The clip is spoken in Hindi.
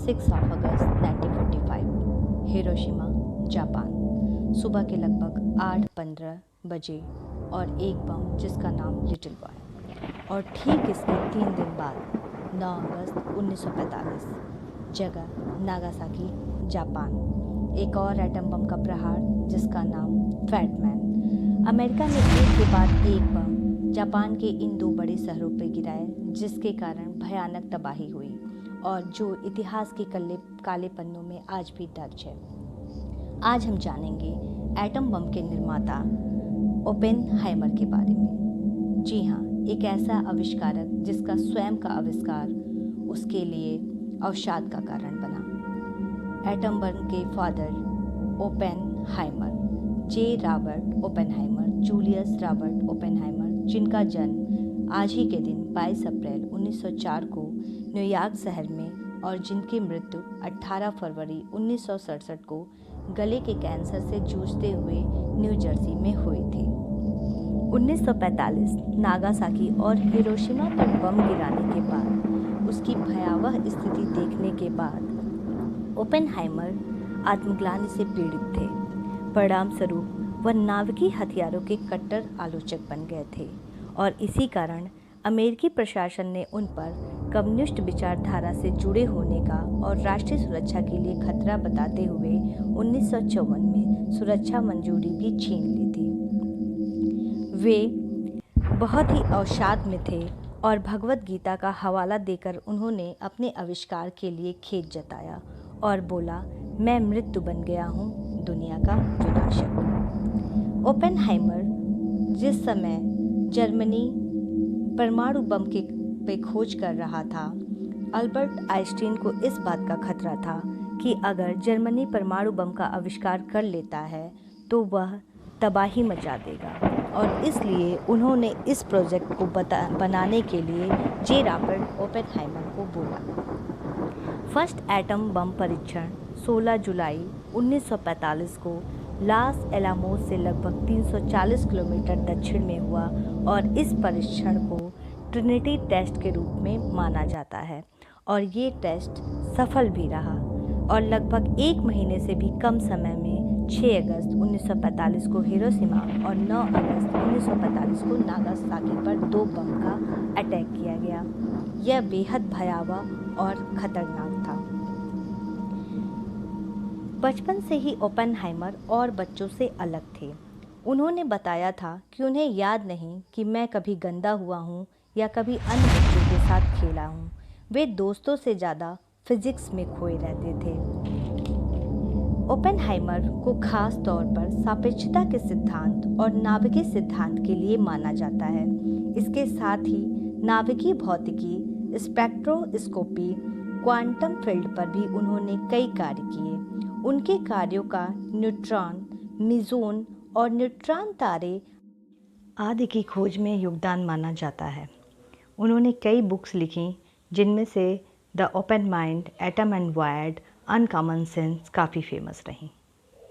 6 अगस्त 1945, हिरोशिमा, जापान। सुबह के लगभग 8:15 बजे और एक बम जिसका नाम लिटिल बॉय। और ठीक इसके 3 दिन बाद 9 अगस्त 1945, जगह नागासाकी, जापान, एक और एटम बम का प्रहार जिसका नाम फैट मैन। अमेरिका ने एक के बाद एक बम जापान के इन 2 बड़े शहरों पर गिराए, जिसके कारण भयानक तबाही हुई और जो इतिहास के काले पन्नों में आज भी दर्ज है। आज हम जानेंगे एटम बम के निर्माता ओपेनहाइमर के बारे में। जी हाँ, एक ऐसा आविष्कारक जिसका स्वयं का आविष्कार उसके लिए अवसाद का कारण बना। एटम बम के father Oppenheimer, J Robert Oppenheimer, Julius Robert Oppenheimer, जिनका जन्म आज ही के दिन 22 अप्रैल 1904 को न्यूयॉर्क शहर में और जिनकी मृत्यु 18 फरवरी 1967 को गले के कैंसर से जूझते हुए न्यू जर्सी में हुई थी। 1945 नागासाकी और हिरोशिमा पर बम गिराने के बाद उसकी भयावह स्थिति देखने के बाद ओपेनहाइमर आत्मग्लानि से पीड़ित थे। परिणाम स्वरूप वह नाभिकीय हथियारों के कट्टर आलोचक बन गए थे और इसी कारण अमेरिकी प्रशासन ने उन पर कम्युनिस्ट विचारधारा से जुड़े होने का और राष्ट्रीय सुरक्षा के लिए खतरा बताते हुए 1954 में सुरक्षा मंजूरी भी छीन ली थी। वे बहुत ही अवसाद में थे और भगवद गीता का हवाला देकर उन्होंने अपने आविष्कार के लिए खेद जताया और बोला, मैं मृत्यु बन गया हूँ, दुनिया का विनाशक। ओपेनहाइमर जिस समय जर्मनी परमाणु बम पे खोज कर रहा था, अल्बर्ट आइंस्टीन को इस बात का खतरा था कि अगर जर्मनी परमाणु बम का आविष्कार कर लेता है तो वह तबाही मचा देगा और इसलिए उन्होंने इस प्रोजेक्ट को बनाने के लिए जे रॉबर्ट ओपेनहाइमर को बोला। फर्स्ट एटम बम परीक्षण 16 जुलाई 1945 को लास एलामोस से लगभग 340 किलोमीटर दक्षिण में हुआ और इस परीक्षण को ट्रिनिटी टेस्ट के रूप में माना जाता है और ये टेस्ट सफल भी रहा और लगभग 1 महीने से भी कम समय में 6 अगस्त 1945 को हिरोशिमा और 9 अगस्त 1945 को नागासाकी पर 2 बम का अटैक किया गया। यह बेहद भयावह और खतरनाक था। बचपन से ही ओपेनहाइमर और बच्चों से अलग थे। उन्होंने बताया था कि उन्हें याद नहीं कि मैं कभी गंदा हुआ हूँ या कभी अन्य बच्चों के साथ खेला हूँ। वे दोस्तों से ज़्यादा फिजिक्स में खोए रहते थे। ओपेनहाइमर को खास तौर पर सापेक्षता के सिद्धांत और नाभिकीय सिद्धांत के लिए माना जाता है। इसके साथ ही नाभिकीय भौतिकी, स्पेक्ट्रोस्कोपी, क्वांटम फील्ड पर भी उन्होंने कई कार्य किए। उनके कार्यों का न्यूट्रॉन, मेसोन और न्यूट्रॉन तारे आदि की खोज में योगदान माना जाता है। उन्होंने कई बुक्स लिखी जिनमें से the open mind, atom and wired, uncommon sense काफ़ी फेमस रहीं।